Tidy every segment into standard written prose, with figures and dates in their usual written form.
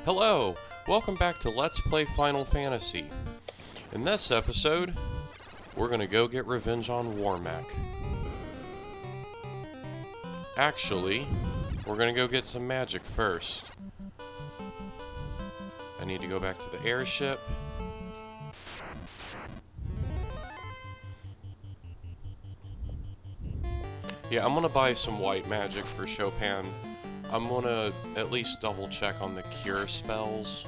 Hello! Welcome back to Let's Play Final Fantasy. In this episode, we're gonna go get revenge on Warmech. Actually, we're gonna go get some magic first. I need to go back to the airship. Yeah, I'm gonna buy some white magic for Chopin. I'm gonna at least double check on the cure spells.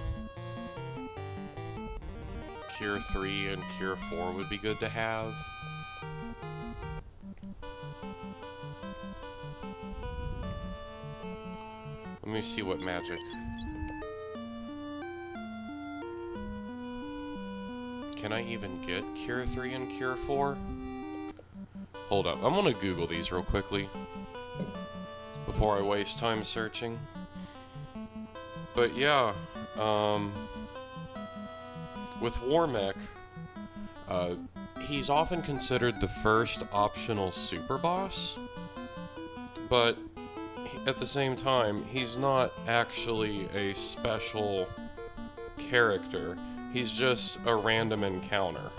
Cure 3 and Cure 4 would be good to have. Let me see what magic. Can I even get Cure 3 and Cure 4? Hold up, I'm gonna Google these real quickly before I waste time searching. But yeah, with Warmech, he's often considered the first optional super boss, but at the same time, he's not actually a special character. He's just a random encounter.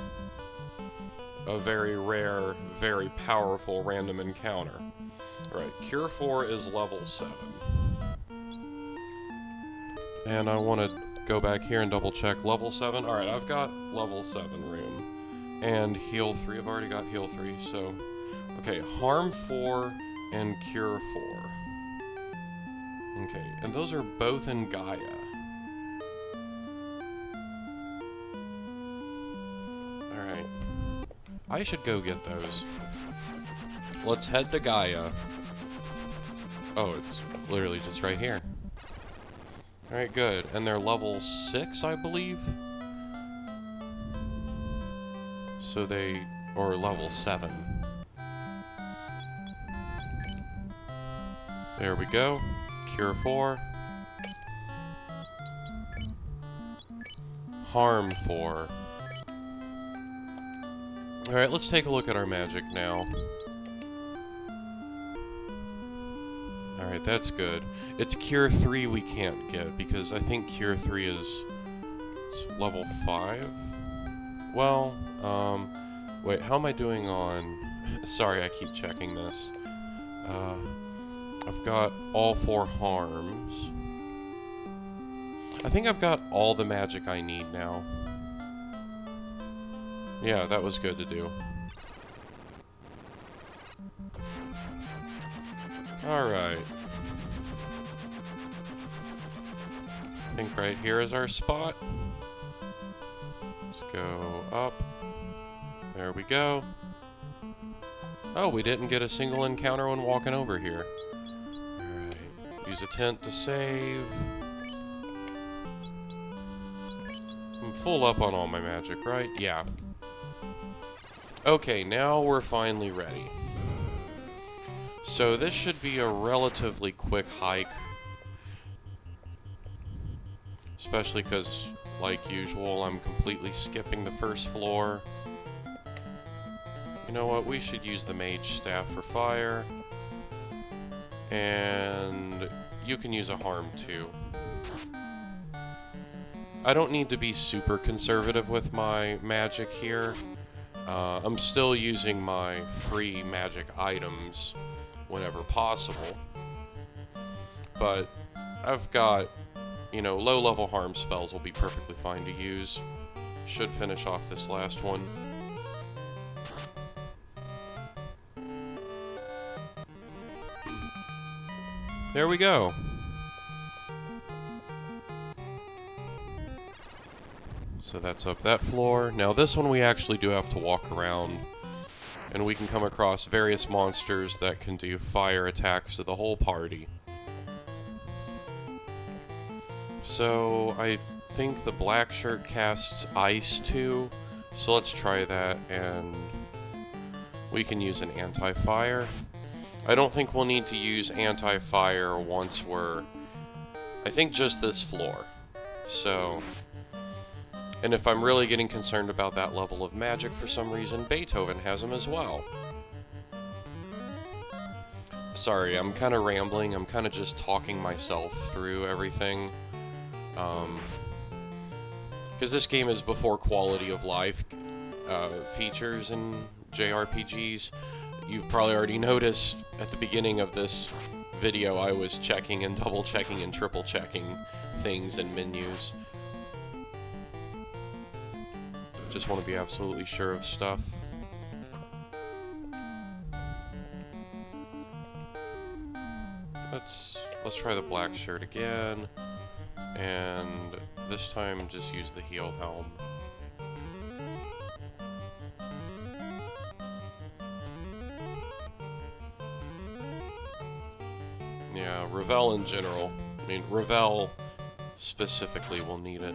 A very rare, very powerful random encounter. Alright, Cure 4 is level 7. And I want to go back here and double check level 7. Alright, I've got level 7 room. And heal 3, I've already got heal 3, so... Okay, harm 4 and cure 4. Okay, and those are both in Gaia. Alright. I should go get those. Let's head to Gaia. Oh, it's literally just right here. Alright, good. And they're level 6, I believe? So they... or level 7. There we go. Cure 4. Harm 4. Alright, let's take a look at our magic now. Alright, that's good. It's Cure 3 we can't get, because I think Cure 3 is level 5? Well, wait, how am I doing on... Sorry, I keep checking this. I've got all 4 harms. I think I've got all the magic I need now. Yeah, that was good to do. Alright. I think right here is our spot. Let's go up. There we go. Oh, we didn't get a single encounter when walking over here. Alright. Use a tent to save. I'm full up on all my magic, right? Yeah. Okay, now we're finally ready. So this should be a relatively quick hike. Especially because, like usual, I'm completely skipping the first floor. You know what, we should use the mage staff for fire. And you can use a harm too. I don't need to be super conservative with my magic here. I'm still using my free magic items whenever possible. But I've got, you know, low-level harm spells will be perfectly fine to use. Should finish off this last one. There we go. So that's up that floor. Now this one we actually do have to walk around, and we can come across various monsters that can do fire attacks to the whole party. So I think the black shirt casts ice too, so let's try that, and we can use an anti-fire. I don't think we'll need to use anti-fire once we're... I think just this floor. So... And if I'm really getting concerned about that level of magic for some reason, Beethoven has them as well. Sorry, I'm kind of rambling. I'm kind of just talking myself through everything. Because this game is before quality of life features in JRPGs. You've probably already noticed at the beginning of this video I was checking and double checking and triple checking things and menus. Just want to be absolutely sure of stuff. Let's try the black shirt again, and this time just use the heel helm. Yeah, Ravel in general. I mean, Ravel specifically will need it.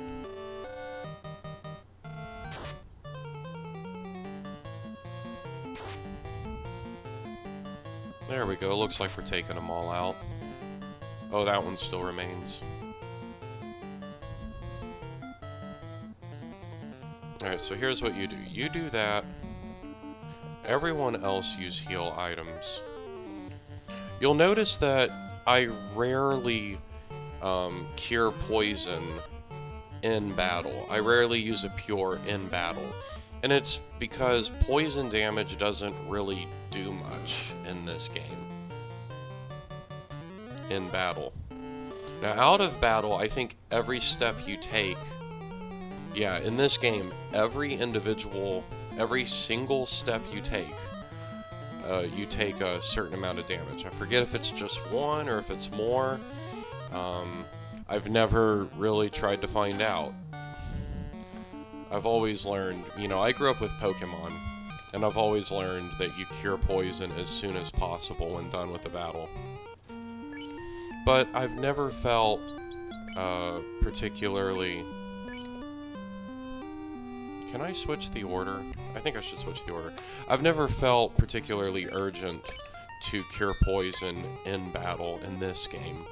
There we go, looks like we're taking them all out. Oh, that one still remains. Alright, so here's what you do. You do that. Everyone else use heal items. You'll notice that I rarely cure poison in battle. I rarely use a pure in battle. And it's because poison damage doesn't really do much in this game. In battle. Now, out of battle, I think every step you take... Yeah, in this game, every single step you take a certain amount of damage. I forget if it's just one or if it's more. I've never really tried to find out. I've always learned, you know, I grew up with Pokemon, and I've always learned that you cure poison as soon as possible when done with the battle. But I've never felt particularly... Can I switch the order? I think I should switch the order. I've never felt particularly urgent to cure poison in battle in this game.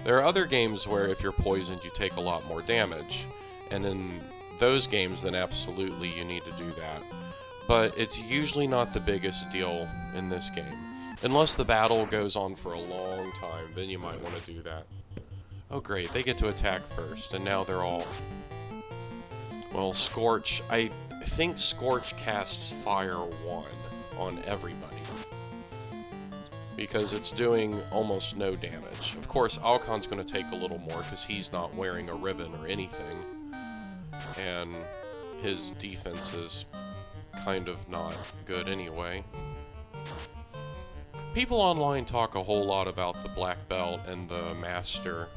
There are other games where if you're poisoned you take a lot more damage, and in those games then absolutely you need to do that. But it's usually not the biggest deal in this game. Unless the battle goes on for a long time, then you might want to do that. Oh great, they get to attack first, and now they're all... Well, Scorch, I think Scorch casts Fire 1 on everybody. Because it's doing almost no damage. Of course, Alcon's going to take a little more because he's not wearing a ribbon or anything. And his defense is kind of not good anyway. People online talk a whole lot about the Black Belt and the Master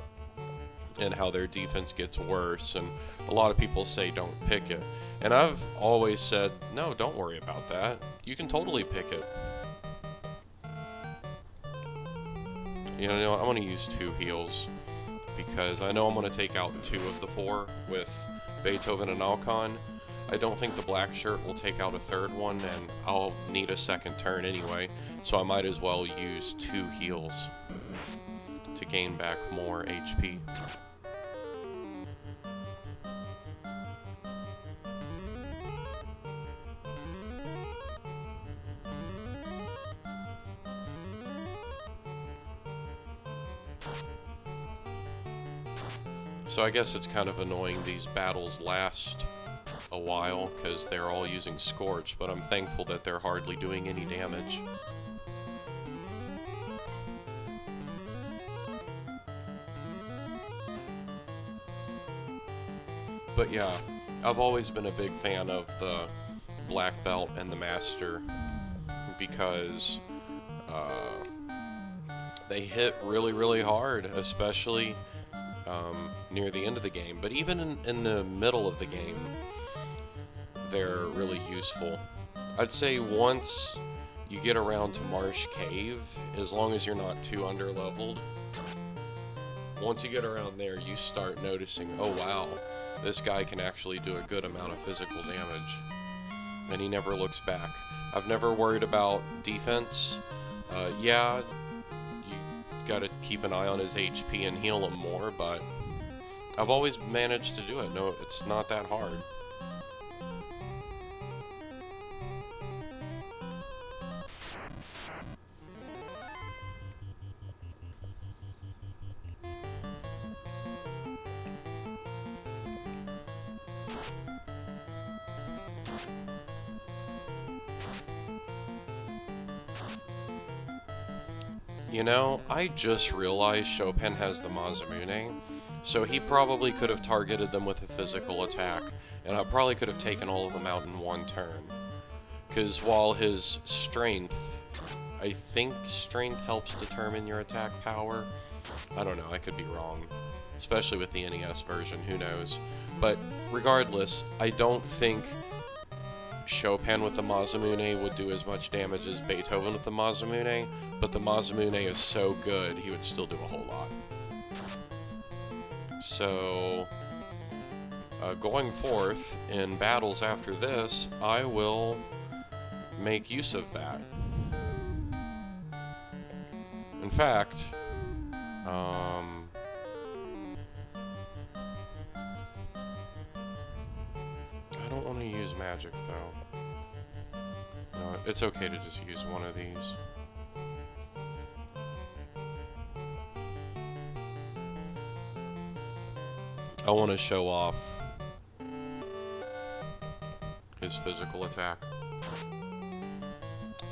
and how their defense gets worse, and a lot of people say don't pick it. And I've always said, no, don't worry about that. You can totally pick it. You know, I'm going to use 2 heals, because I know I'm going to take out 2 of the 4 with Beethoven and Alcon. I don't think the black shirt will take out a 3rd one, and I'll need a 2nd turn anyway, so I might as well use 2 heals to gain back more HP. So I guess it's kind of annoying these battles last a while, because they're all using Scorch, but I'm thankful that they're hardly doing any damage. But yeah, I've always been a big fan of the Black Belt and the Master, because they hit really, really hard, especially near the end of the game. But even in the middle of the game, they're really useful. I'd say once you get around to Marsh Cave, as long as you're not too underleveled, once you get around there, you start noticing, oh wow, this guy can actually do a good amount of physical damage. And he never looks back. I've never worried about defense. Yeah, you gotta keep an eye on his HP and heal him more, but I've always managed to do it. No, it's not that hard. You know, I just realized Chopin has the Masmune, so he probably could have targeted them with a physical attack, and I probably could have taken all of them out in one turn. Because while his strength, I think strength helps determine your attack power. I don't know, I could be wrong. Especially with the NES version, who knows. But regardless, I don't think Chopin with the Masmune would do as much damage as Beethoven with the Masmune, but the Masmune is so good, he would still do a whole lot. So, going forth in battles after this, I will make use of that. In fact, I don't want to use magic though. No, it's okay to just use one of these. I want to show off his physical attack.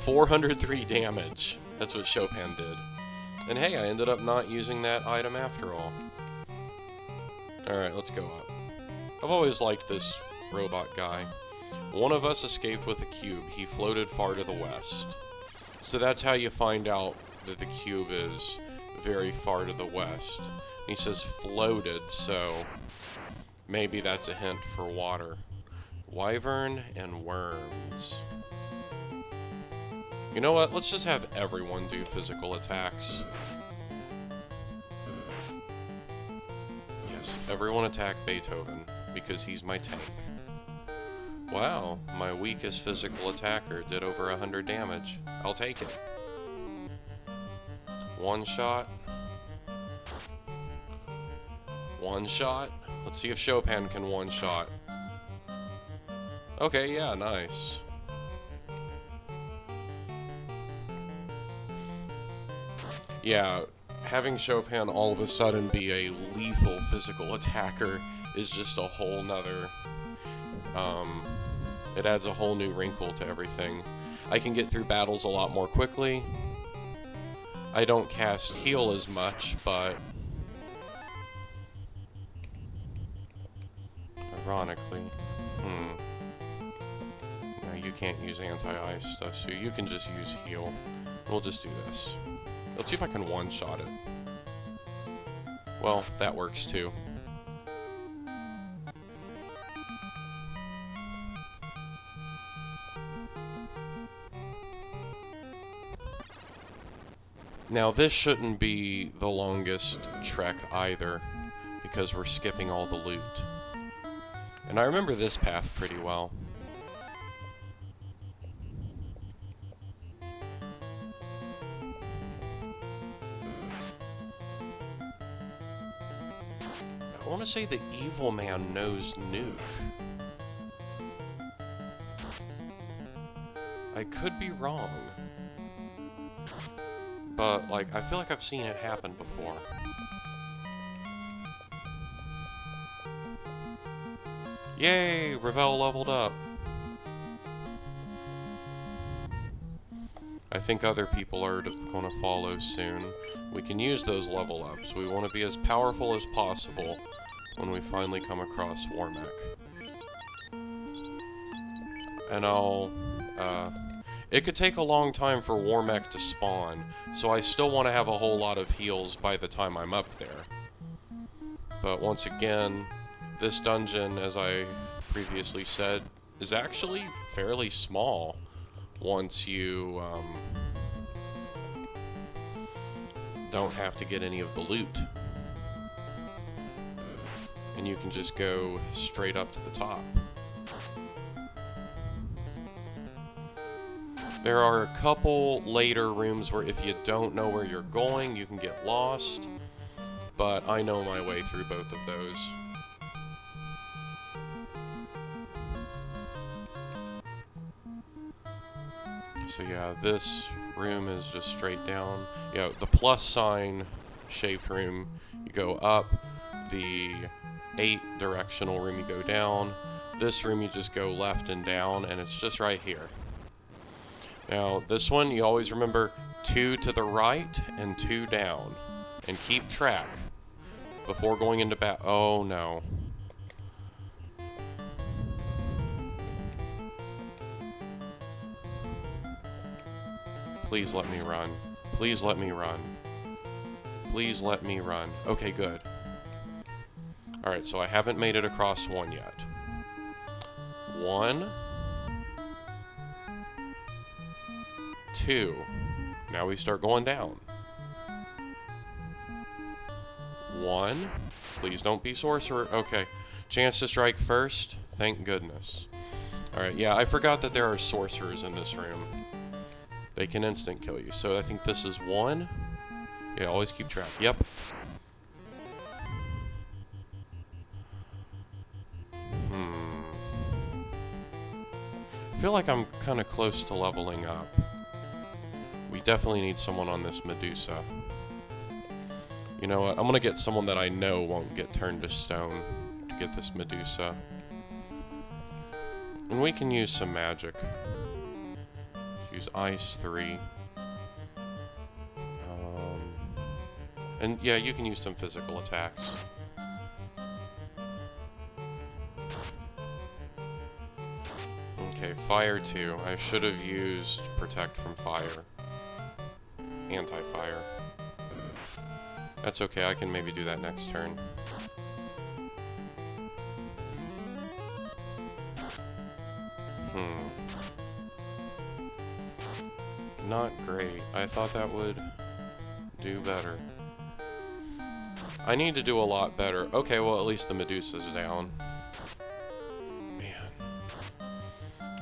403 damage. That's what Chopin did. And hey, I ended up not using that item after all. Alright, let's go up. I've always liked this robot guy. One of us escaped with a cube. He floated far to the west. So that's how you find out that the cube is very far to the west. He says floated, so maybe that's a hint for water. Wyvern and worms. You know what? Let's just have everyone do physical attacks. Yes, everyone attack Beethoven, because he's my tank. Wow, my weakest physical attacker did over 100 damage. I'll take it. One shot. One shot. Let's see if Chopin can one shot. Okay, yeah, nice. Yeah, having Chopin all of a sudden be a lethal physical attacker is just a whole nother... it adds a whole new wrinkle to everything. I can get through battles a lot more quickly. I don't cast heal as much, but... ironically... No, you can't use anti-ice stuff, so you can just use heal. We'll just do this. Let's see if I can one-shot it. Well, that works too. Now, this shouldn't be the longest trek either, because we're skipping all the loot. And I remember this path pretty well. I want to say the evil man knows Nuke. I could be wrong. But, like, I feel like I've seen it happen before. Yay! Ravel leveled up. I think other people are going to follow soon. We can use those level ups. We want to be as powerful as possible when we finally come across Warmech. And it could take a long time for Warmech to spawn, so I still want to have a whole lot of heals by the time I'm up there. But once again, this dungeon, as I previously said, is actually fairly small once you don't have to get any of the loot. And you can just go straight up to the top. There are a couple later rooms where if you don't know where you're going, you can get lost. But I know my way through both of those. So yeah, this room is just straight down. Yeah, the plus sign shaped room, you go up. The 8 directional room, you go down. This room, you just go left and down, and it's just right here. Now, this one, you always remember, 2 to the right and 2 down. And keep track before going into oh no. Please let me run. Please let me run. Please let me run. Okay, good. Alright, so I haven't made it across one yet. 1, 2. Now we start going down. 1. Please don't be sorcerer. Okay. Chance to strike first. Thank goodness. Alright, yeah, I forgot that there are sorcerers in this room. They can instant kill you. So I think this is 1. Yeah, always keep track. Yep. I feel like I'm kind of close to leveling up. We definitely need someone on this Medusa. You know what? I'm gonna get someone that I know won't get turned to stone to get this Medusa. And we can use some magic. Use Ice 3. And yeah, you can use some physical attacks. Okay, Fire 2. I should have used Protect from Fire. Anti-fire. That's okay, I can maybe do that next turn. Not great. I thought that would do better. I need to do a lot better. Okay, well at least the Medusa's down. Man.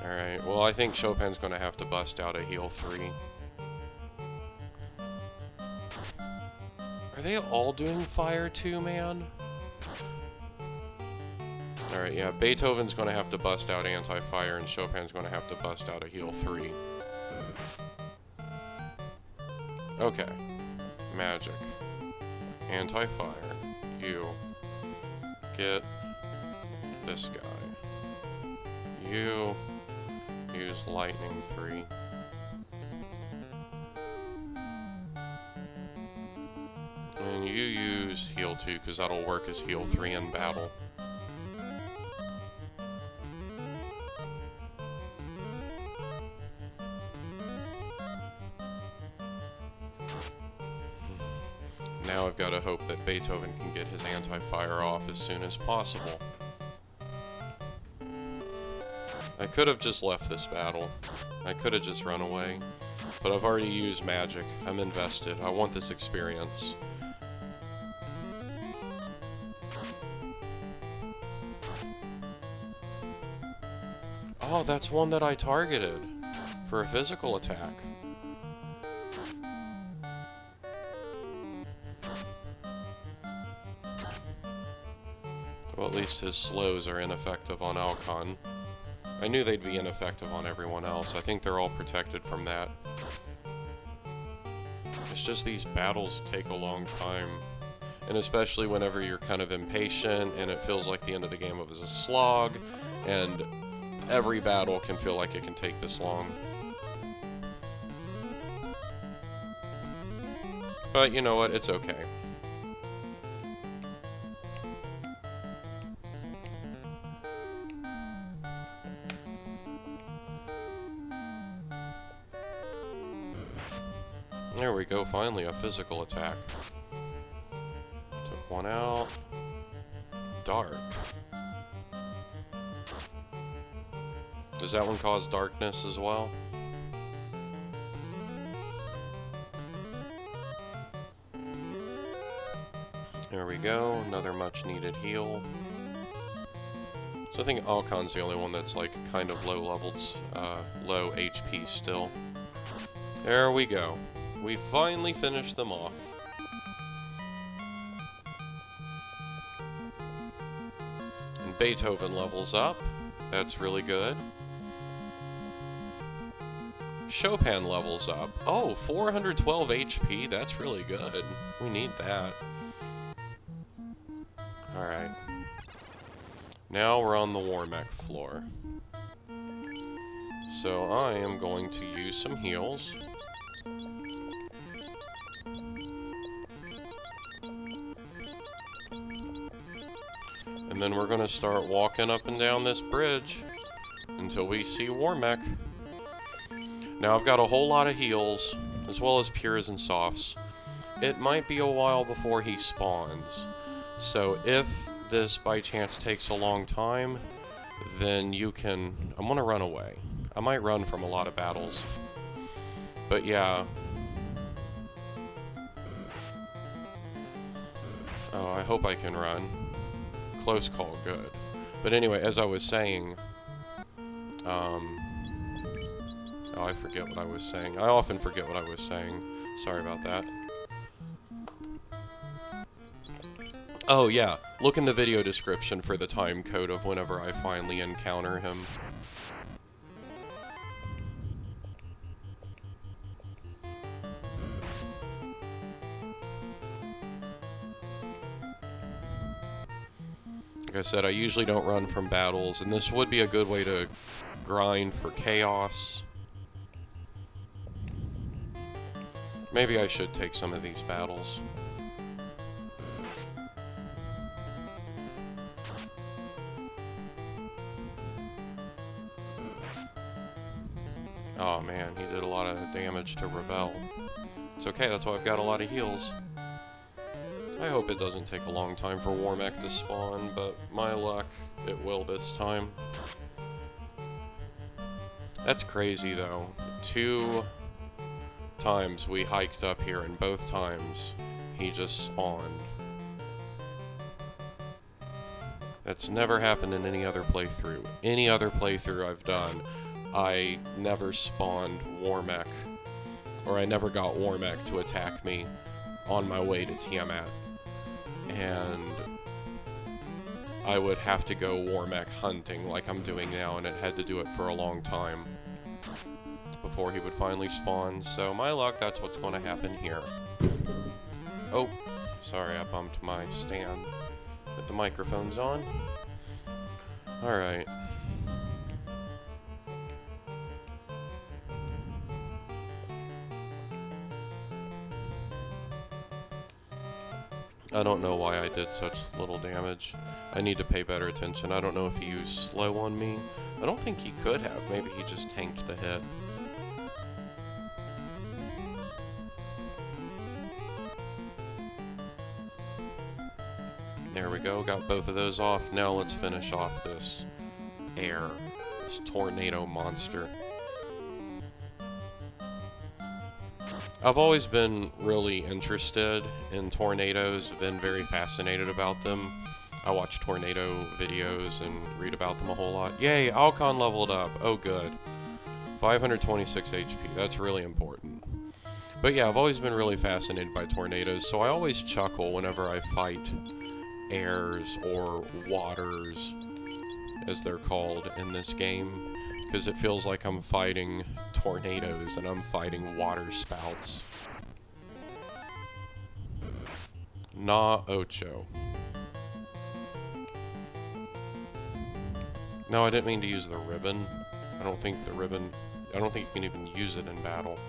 Alright, well I think Chopin's gonna have to bust out a heal 3. Are they all doing Fire 2, man? Alright, yeah, Beethoven's gonna have to bust out anti-fire and Chopin's gonna have to bust out a heal 3. Okay. Magic. Anti-fire. You. Get this guy. You use lightning 3. And you use heal 2 because that'll work as heal 3 in battle. Now I've got to hope that Beethoven can get his anti-fire off as soon as possible. I could have just left this battle. I could have just run away. But I've already used magic. I'm invested. I want this experience. Oh, that's one that I targeted for a physical attack. Well, at least his slows are ineffective on Alcon. I knew they'd be ineffective on everyone else. I think they're all protected from that. It's just these battles take a long time. And especially whenever you're kind of impatient and it feels like the end of the game is a slog, and every battle can feel like it can take this long. But you know what? It's okay. There we go, finally a physical attack. Took one out. Dark. Does that one cause darkness as well? There we go, another much needed heal. So I think Alcon's the only one that's like kind of low HP still. There we go. We finally finished them off. And Beethoven levels up. That's really good. Chopin levels up. Oh, 412 HP. That's really good. We need that. Alright. Now we're on the Warmech floor. So I am going to use some heals. And then we're gonna start walking up and down this bridge until we see Warmech. Now I've got a whole lot of heals, as well as pures and softs. It might be a while before he spawns, so if this by chance takes a long time, then I'm gonna run away. I might run from a lot of battles. But yeah. Oh, I hope I can run. Close call, good. But anyway, as I was saying, oh, I forget what I was saying. I often forget what I was saying. Sorry about that. Oh yeah, look in the video description for the time code of whenever I finally encounter him. Like I said, I usually don't run from battles, and this would be a good way to grind for chaos. Maybe I should take some of these battles. Oh man, he did a lot of damage to Revel. It's okay, that's why I've got a lot of heals. I hope it doesn't take a long time for Warmech to spawn, but my luck, it will this time. That's crazy though. 2 times we hiked up here, and both times he just spawned. That's never happened in any other playthrough. Any other playthrough I've done, I never spawned Warmech, or I never got Warmech to attack me on my way to Tiamat. And I would have to go Warmech hunting like I'm doing now, and it had to do it for a long time before he would finally spawn. So my luck, that's what's going to happen here. Oh, sorry, I bumped my stand. Put the microphones on. Alright. I don't know why I did such little damage. I need to pay better attention. I don't know if he used slow on me. I don't think he could have. Maybe he just tanked the hit. There we go. Got both of those off. Now let's finish off this air. This tornado monster. I've always been really interested in tornadoes, been very fascinated about them. I watch tornado videos and read about them a whole lot. Yay, Alcon leveled up. Oh good. 526 HP, that's really important. But yeah, I've always been really fascinated by tornadoes, so I always chuckle whenever I fight airs or waters, as they're called in this game. Because it feels like I'm fighting tornadoes and I'm fighting water spouts. Na ocho. No, I didn't mean to use the ribbon. I don't think you can even use it in battle.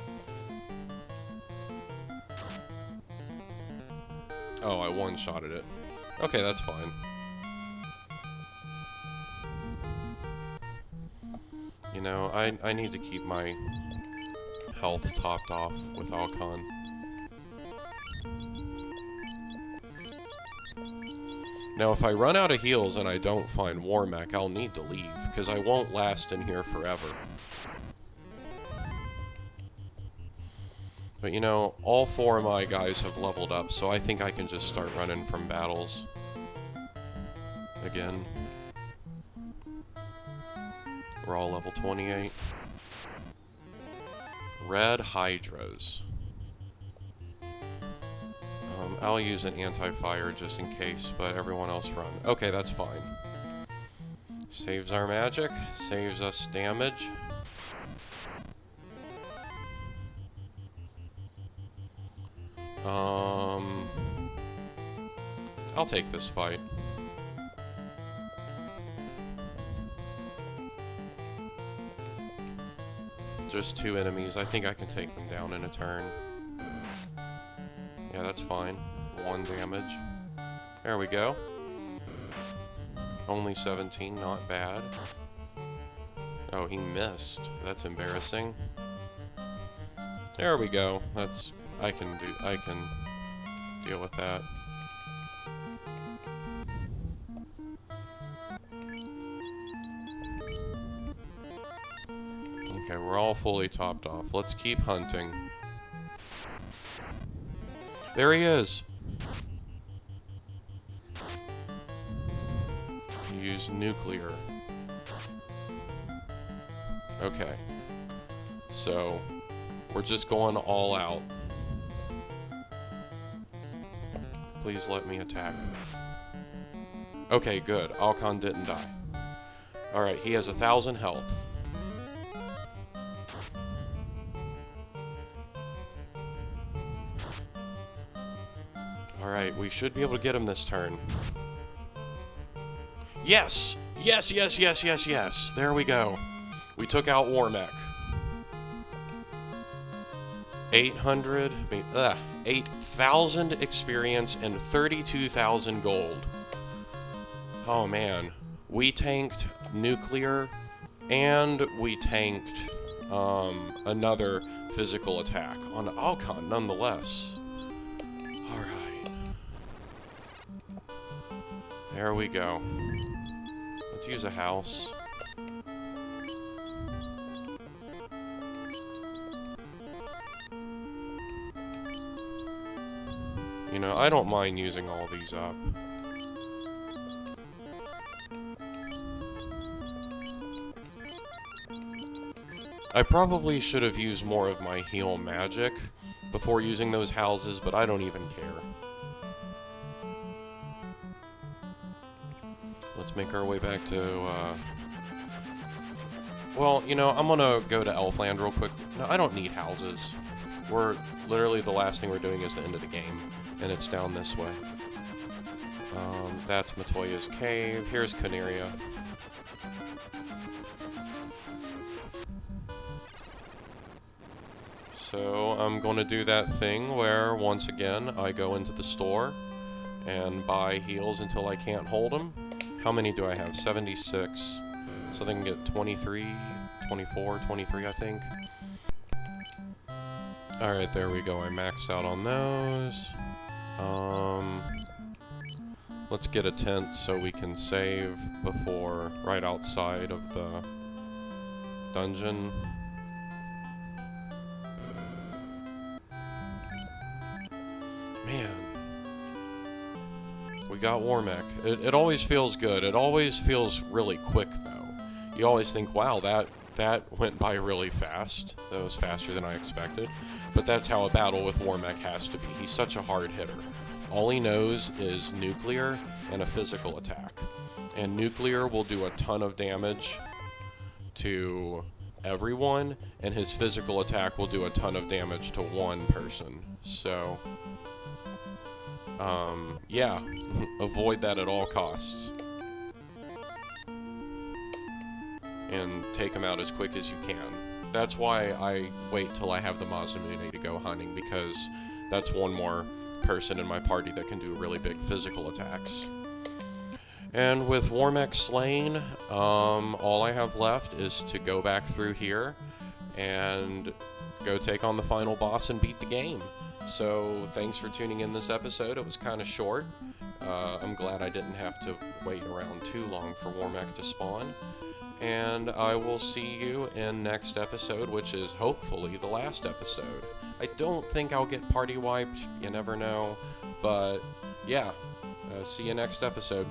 Oh, I one-shotted it. Okay, that's fine. You know, I need to keep my health topped off with Alcon. Now, if I run out of heals and I don't find Warmech, I'll need to leave, because I won't last in here forever. But you know, all 4 of my guys have leveled up, so I think I can just start running from battles. Again. We're all level 28. Red Hydras. I'll use an anti-fire just in case, but everyone else run. Okay, that's fine. Saves our magic, saves us damage. I'll take this fight. Just 2 enemies. I think I can take them down in a turn. Yeah, that's fine. 1 damage. There we go. Only 17, not bad. Oh, he missed. That's embarrassing. There we go. I can deal with that. Okay, we're all fully topped off. Let's keep hunting. There he is! Use nuclear. Okay. So, we're just going all out. Please let me attack him. Okay, good. Alcon didn't die. Alright, he has 1,000 health. Alright, we should be able to get him this turn. Yes! Yes, yes, yes, yes, yes! There we go. We took out Warmech. 8,000 experience and 32,000 gold. Oh man. We tanked nuclear and we tanked another physical attack on Alcon nonetheless. Alright. There we go. Let's use a house. You know, I don't mind using all these up. I probably should have used more of my heal magic before using those houses, but I don't even care. Let's make our way back to, well, you know, I'm gonna go to Elfland real quick. No, I don't need houses. We're literally, the last thing we're doing is the end of the game, and it's down this way. That's Matoya's cave. Here's Canaria. So I'm going to do that thing where, once again, I go into the store and buy heals until I can't hold them. How many do I have? 76. So they can get 23, 24, 23, I think. Alright, there we go. I maxed out on those. Let's get a tent so we can save before, right outside of the dungeon. Man. We got Warmech. It always feels good. It always feels really quick, though. You always think, wow, that went by really fast. That was faster than I expected. But that's how a battle with Warmech has to be. He's such a hard hitter. All he knows is nuclear and a physical attack. And nuclear will do a ton of damage to everyone, and his physical attack will do a ton of damage to one person. So, yeah, avoid that at all costs. And take him out as quick as you can. That's why I wait till I have the Masmune to go hunting, because that's one more person in my party that can do really big physical attacks. And with Warmech slain, all I have left is to go back through here and go take on the final boss and beat the game. So thanks for tuning in this episode. It was kind of short. I'm glad I didn't have to wait around too long for Warmech to spawn. And I will see you in next episode, which is hopefully the last episode. I don't think I'll get party wiped, you never know, but yeah, see you next episode.